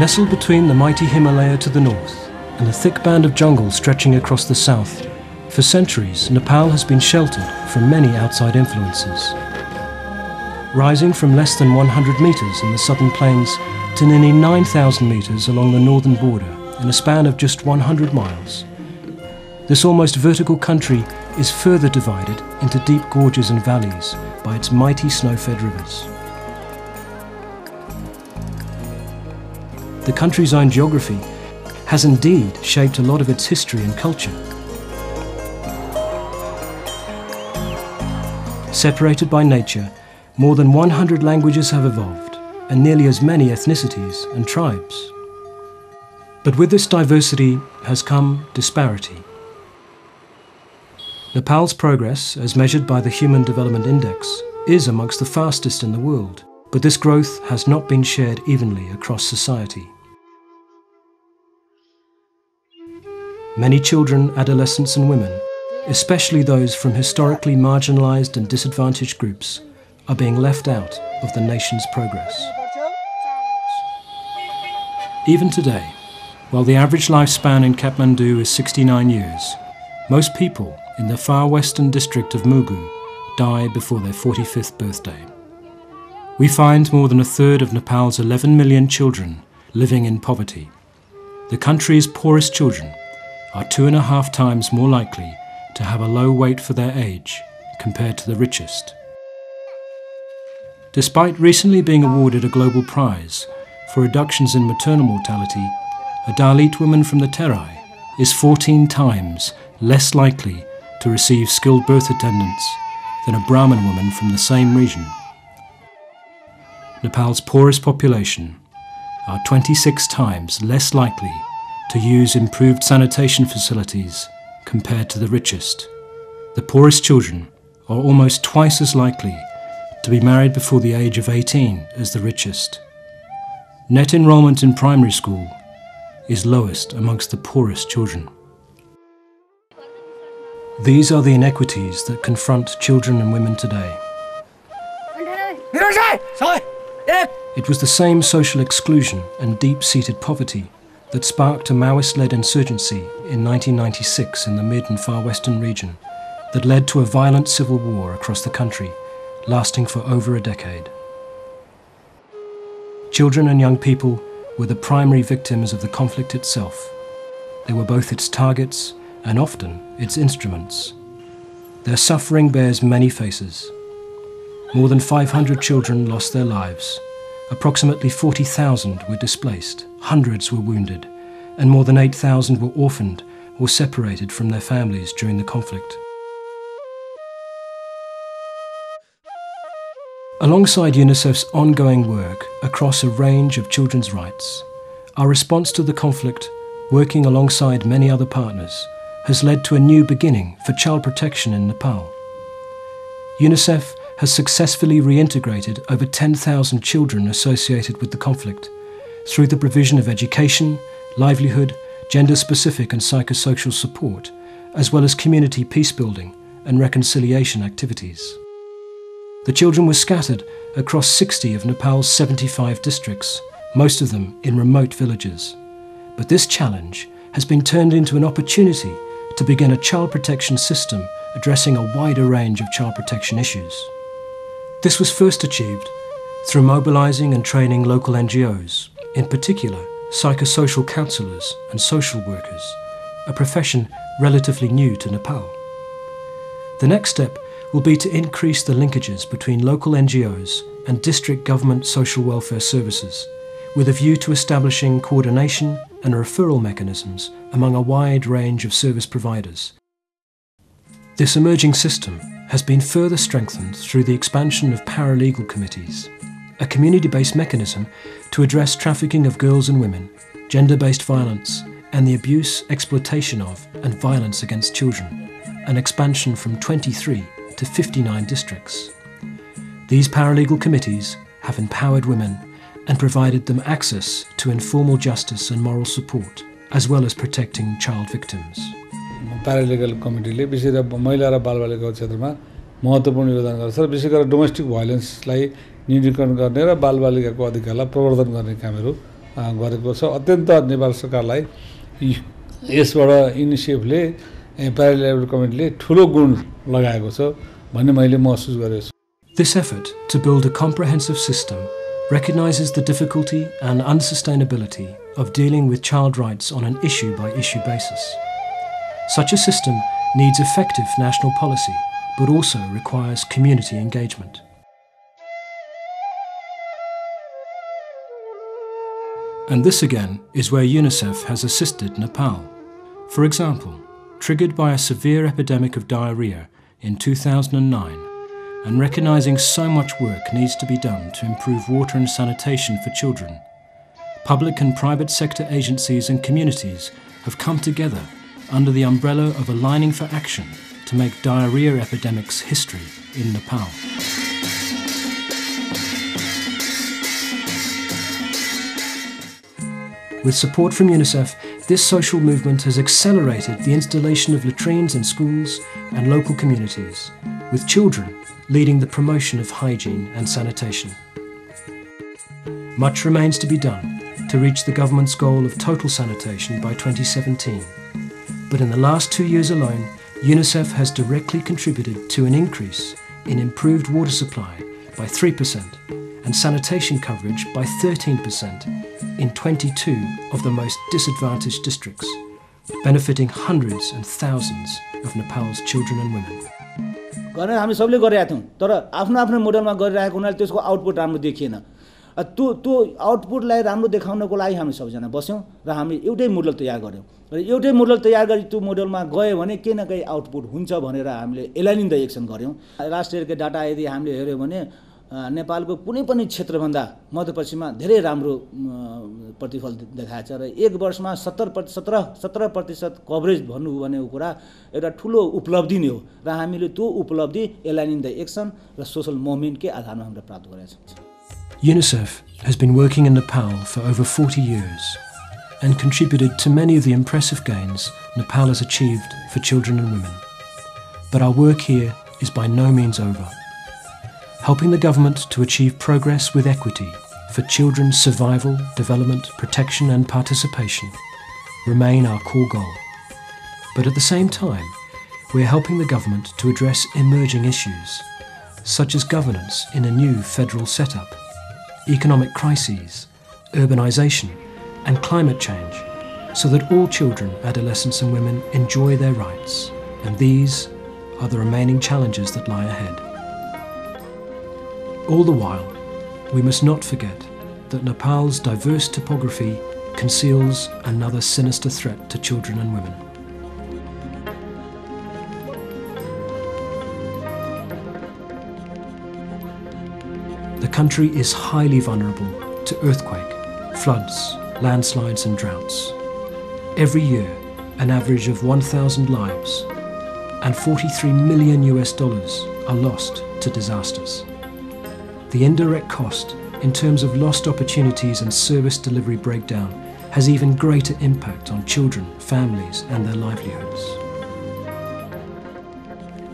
Nestled between the mighty Himalaya to the north and the thick band of jungle stretching across the south, for centuries Nepal has been sheltered from many outside influences. Rising from less than 100 metres in the southern plains to nearly 9,000 metres along the northern border in a span of just 100 miles, this almost vertical country is further divided into deep gorges and valleys by its mighty snow-fed rivers. The country's own geography has indeed shaped a lot of its history and culture. Separated by nature, more than 100 languages have evolved, and nearly as many ethnicities and tribes. But with this diversity has come disparity. Nepal's progress, as measured by the Human Development Index, is amongst the fastest in the world, but this growth has not been shared evenly across society. Many children, adolescents and women, especially those from historically marginalized and disadvantaged groups, are being left out of the nation's progress. Even today, while the average lifespan in Kathmandu is 69 years, most people in the far western district of Mugu die before their 45th birthday. We find more than a third of Nepal's 11 million children living in poverty. The country's poorest children are 2.5 times more likely to have a low weight for their age compared to the richest. Despite recently being awarded a global prize for reductions in maternal mortality, a Dalit woman from the Terai is 14 times less likely to receive skilled birth attendance than a Brahmin woman from the same region. Nepal's poorest population are 26 times less likely to use improved sanitation facilities compared to the richest. The poorest children are almost twice as likely to be married before the age of 18 as the richest. Net enrollment in primary school is lowest amongst the poorest children. These are the inequities that confront children and women today. It was the same social exclusion and deep-seated poverty that sparked a Maoist-led insurgency in 1996 in the mid and far western region that led to a violent civil war across the country, lasting for over a decade. Children and young people were the primary victims of the conflict itself. They were both its targets and often its instruments. Their suffering bears many faces. More than 500 children lost their lives. Approximately 40,000 were displaced, hundreds were wounded, and more than 8,000 were orphaned or separated from their families during the conflict. Alongside UNICEF's ongoing work across a range of children's rights, our response to the conflict, working alongside many other partners, has led to a new beginning for child protection in Nepal. UNICEF has successfully reintegrated over 10,000 children associated with the conflict through the provision of education, livelihood, gender-specific and psychosocial support, as well as community peace-building and reconciliation activities. The children were scattered across 60 of Nepal's 75 districts, most of them in remote villages. But this challenge has been turned into an opportunity to begin a child protection system addressing a wider range of child protection issues. This was first achieved through mobilizing and training local NGOs, in particular psychosocial counselors and social workers, a profession relatively new to Nepal. The next step will be to increase the linkages between local NGOs and district government social welfare services, with a view to establishing coordination and referral mechanisms among a wide range of service providers. This emerging system has been further strengthened through the expansion of paralegal committees, a community-based mechanism to address trafficking of girls and women, gender-based violence, and the abuse, exploitation of, and violence against children, an expansion from 23 to 59 districts. These paralegal committees have empowered women and provided them access to informal justice and moral support, as well as protecting child victims. Paralegal committee ले विशेष गरी महिला र बालबालिकाको क्षेत्रमा महत्त्वपूर्ण योगदान गर्छ र विशेष गरी domestic भायोलेन्सलाई न्यूनीकरण गर्ने र बालबालिकाको अधिकारलाई प्रवर्धन गर्ने कामहरू गरेको छ। अत्यन्त नेपाल सरकारलाई यसबाट युनिसेफले प्यारालेभल कमिटीले ठुलो गुण लगाएको छ भन्ने मैले महसुस गरेको छु। This effort to build a comprehensive system recognizes the difficulty and unsustainability of dealing with child rights on an issue-by-issue basis. Such a system needs effective national policy, but also requires community engagement. And this again is where UNICEF has assisted Nepal. For example, triggered by a severe epidemic of diarrhea in 2009, and recognizing so much work needs to be done to improve water and sanitation for children, public and private sector agencies and communities have come together under the umbrella of Aligning for Action to make diarrhea epidemics history in Nepal. With support from UNICEF, this social movement has accelerated the installation of latrines in schools and local communities, with children leading the promotion of hygiene and sanitation. Much remains to be done to reach the government's goal of total sanitation by 2017. But in the last 2 years alone, UNICEF has directly contributed to an increase in improved water supply by 3% and sanitation coverage by 13% in 22 of the most disadvantaged districts, benefiting hundreds and thousands of Nepal's children and women. गर्ने हामी सबले गरिरहेका थियौँ, तर आफ्नो आफ्नो मोडलमा गरिरहेको हुनाले त्यसको आउटपुट राम्रो देखिएन। त्यो आउटपुटलाई राम्रो देखाउनको लागि हामी सबैजना बस्यौँ र हामी एउटै मोडल तयार गऱ्यौँ र एउटै मोडल तयार गरी त्यो मोडलमा गयो भने केही न केही आउटपुट हुन्छ भनेर हामीले एलाइनिङ द एक्सन गऱ्यौँ। राष्ट्रियको डाटा यदि हामीले हेऱ्यौँ भने नेपालको कुनै पनि क्षेत्रभन्दा मध्यपश्चिममा धेरै राम्रो प्रतिफल देखाएको छ र एक वर्षमा 17% कभरेज भन्नु भनेको कुरा एउटा ठुलो उपलब्धि नै हो र हामीले त्यो उपलब्धि एलाइनिङ द एक्सन र सोशल मुभमेन्टकै आधारमा हामीले प्राप्त गरेका छौँ। UNICEF has been working in Nepal for over 40 years and contributed to many of the impressive gains Nepal has achieved for children and women. But our work here is by no means over. Helping the government to achieve progress with equity for children's survival, development, protection and participation remain our core goal. But at the same time, we're helping the government to address emerging issues, such as governance in a new federal setup, economic crises, urbanization and climate change, so that all children, adolescents and women enjoy their rights. And these are the remaining challenges that lie ahead. All the while, we must not forget that Nepal's diverse topography conceals another sinister threat to children and women. The country is highly vulnerable to earthquake, floods, landslides and droughts. Every year, an average of 1,000 lives and $43 million are lost to disasters. The indirect cost in terms of lost opportunities and service delivery breakdown has even greater impact on children, families and their livelihoods.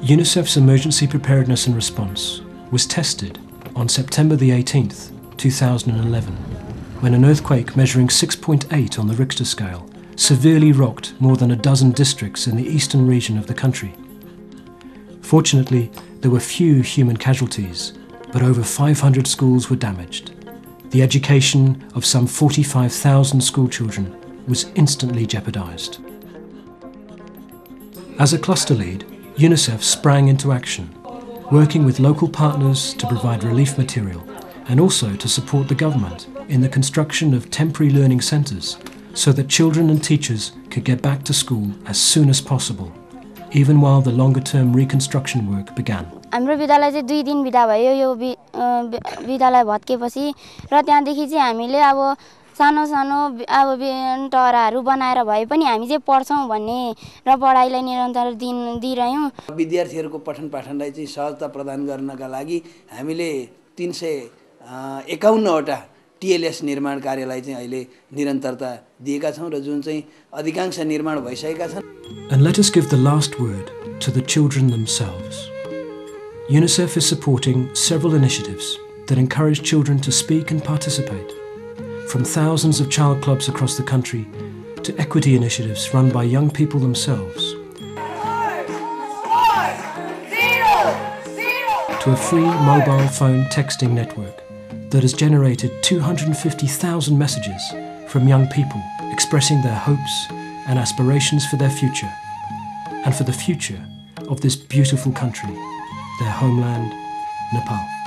UNICEF's emergency preparedness and response was tested on September the 18th, 2011, when an earthquake measuring 6.8 on the Richter scale severely rocked more than a dozen districts in the eastern region of the country. Fortunately, there were few human casualties, but over 500 schools were damaged. The education of some 45,000 schoolchildren was instantly jeopardized. As a cluster lead, UNICEF sprang into action, working with local partners to provide relief material and also to support the government in the construction of temporary learning centres so that children and teachers could get back to school as soon as possible, even while the longer-term reconstruction work began. हाम्रो विद्यालय चाहिँ 2 दिन बिदा भयो यो विद्यालय भत्केपछि र त्यहाँदेखि चाहिँ हामीले अब सानो सानो अब टराहरू बनाएर भए पनि हामी चाहिँ पढ्छौं भन्ने र पढाइलाई निरन्तर दिइरह्यौं। विद्यार्थीहरुको पठन पाठनलाई चाहिँ सहजता प्रदान गर्नका लागि हामीले 351 वटा टीएलएस निर्माण कार्यलाई चाहिँ अहिले निरन्तरता दिएका छौं र जुन चाहिँ अधिकांश निर्माण भइसकेका छन्। And let us give the last word to the children themselves. UNICEF is supporting several initiatives that encourage children to speak and participate. from thousands of child clubs across the country to equity initiatives run by young people themselves, to a free mobile phone texting network that has generated 250,000 messages from young people expressing their hopes and aspirations for their future, and for the future of this beautiful country, their homeland, Nepal.